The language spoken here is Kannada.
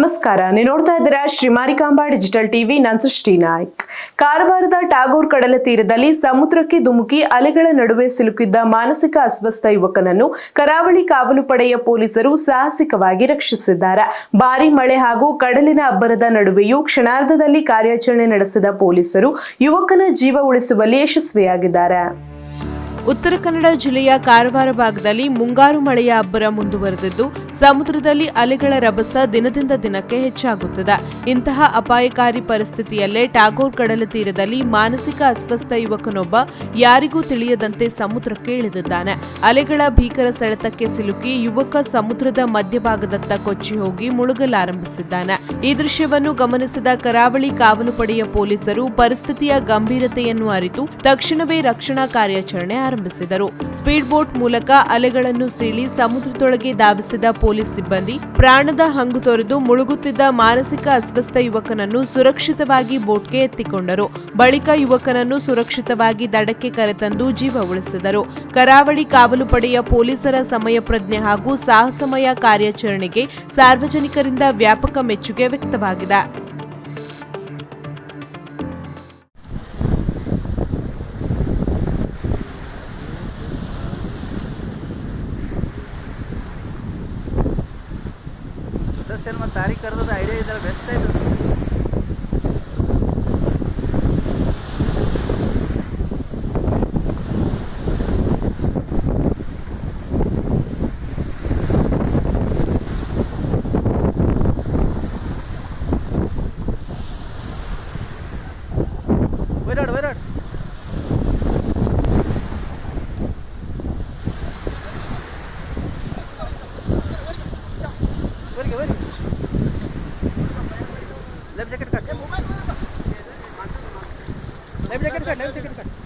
ನಮಸ್ಕಾರ, ನೀವು ನೋಡ್ತಾ ಇದ್ದೀರಾ ಶ್ರೀ ಮಾರಿಕಾಂಬಾ ಡಿಜಿಟಲ್ ಟಿವಿ. ನಾನು ಸೃಷ್ಟಿ ನಾಯ್ಕ್. ಕಾರವಾರದ ಟಾಗೋರ್ ಕಡಲ ತೀರದಲ್ಲಿ ಸಮುದ್ರಕ್ಕೆ ಧುಮುಕಿ ಅಲೆಗಳ ನಡುವೆ ಸಿಲುಕಿದ್ದ ಮಾನಸಿಕ ಅಸ್ವಸ್ಥ ಯುವಕನನ್ನು ಕರಾವಳಿ ಕಾವಲು ಪಡೆಯ ಪೊಲೀಸರು ಸಾಹಸಿಕವಾಗಿ ರಕ್ಷಿಸಿದ್ದಾರೆ. ಭಾರಿ ಮಳೆ ಹಾಗೂ ಕಡಲಿನ ಅಬ್ಬರದ ನಡುವೆಯೂ ಕ್ಷಣಾರ್ಧದಲ್ಲಿ ಕಾರ್ಯಾಚರಣೆ ನಡೆಸಿದ ಪೊಲೀಸರು ಯುವಕನ ಜೀವ ಉಳಿಸುವಲ್ಲಿ ಯಶಸ್ವಿಯಾಗಿದ್ದಾರೆ. ಉತ್ತರ ಕನ್ನಡ ಜಿಲ್ಲೆಯ ಕಾರವಾರ ಭಾಗದಲ್ಲಿ ಮುಂಗಾರು ಮಳೆಯ ಅಬ್ಬರ ಮುಂದುವರೆದಿದ್ದು ಸಮುದ್ರದಲ್ಲಿ ಅಲೆಗಳ ರಭಸ ದಿನದಿಂದ ದಿನಕ್ಕೆ ಹೆಚ್ಚಾಗುತ್ತದೆ. ಇಂತಹ ಅಪಾಯಕಾರಿ ಪರಿಸ್ಥಿತಿಯಲ್ಲೇ ಟಾಗೋರ್ ಕಡಲ ತೀರದಲ್ಲಿ ಮಾನಸಿಕ ಅಸ್ವಸ್ಥ ಯುವಕನೊಬ್ಬ ಯಾರಿಗೂ ತಿಳಿಯದಂತೆ ಸಮುದ್ರಕ್ಕೆ ಇಳಿದಿದ್ದಾನೆ. ಅಲೆಗಳ ಭೀಕರ ಸೆಳೆತಕ್ಕೆ ಸಿಲುಕಿ ಯುವಕ ಸಮುದ್ರದ ಮಧ್ಯಭಾಗದತ್ತ ಕೊಚ್ಚಿ ಹೋಗಿ ಮುಳುಗಲಾರಂಭಿಸಿದ್ದಾನೆ. ಈ ದೃಶ್ಯವನ್ನು ಗಮನಿಸಿದ ಕರಾವಳಿ ಕಾವಲು ಪಡೆಯ ಪೊಲೀಸರು ಪರಿಸ್ಥಿತಿಯ ಗಂಭೀರತೆಯನ್ನು ಅರಿತು ತಕ್ಷಣವೇ ರಕ್ಷಣಾ ಕಾರ್ಯಾಚರಣೆ ಆರಂಭಿಸಿದರು. ಸ್ಪೀಡ್ ಬೋಟ್ ಮೂಲಕ ಅಲೆಗಳನ್ನು ಸೀಳಿ ಸಮುದ್ರದೊಳಗೆ ಧಾವಿಸಿದ ಪೊಲೀಸ್ ಸಿಬ್ಬಂದಿ ಪ್ರಾಣದ ಹಂಗು ತೊರೆದು ಮುಳುಗುತ್ತಿದ್ದ ಮಾನಸಿಕ ಅಸ್ವಸ್ಥ ಯುವಕನನ್ನು ಸುರಕ್ಷಿತವಾಗಿ ಬೋಟ್ಗೆ ಎತ್ತಿಕೊಂಡರು. ಬಳಿಕ ಯುವಕನನ್ನು ಸುರಕ್ಷಿತವಾಗಿ ದಡಕ್ಕೆ ಕರೆತಂದು ಜೀವ ಉಳಿಸಿದರು. ಕರಾವಳಿ ಕಾವಲು ಪಡೆಯ ಪೊಲೀಸರ ಸಮಯ ಪ್ರಜ್ಞೆ ಹಾಗೂ ಸಾಹಸಮಯ ಕಾರ್ಯಾಚರಣೆಗೆ ಸಾರ್ವಜನಿಕರಿಂದ ವ್ಯಾಪಕ ಮೆಚ್ಚುಗೆ ವ್ಯಕ್ತವಾಗಿದೆ. तारीख कर दो आइडिया इधर बेस्ट है. Wait. Life jacket cut.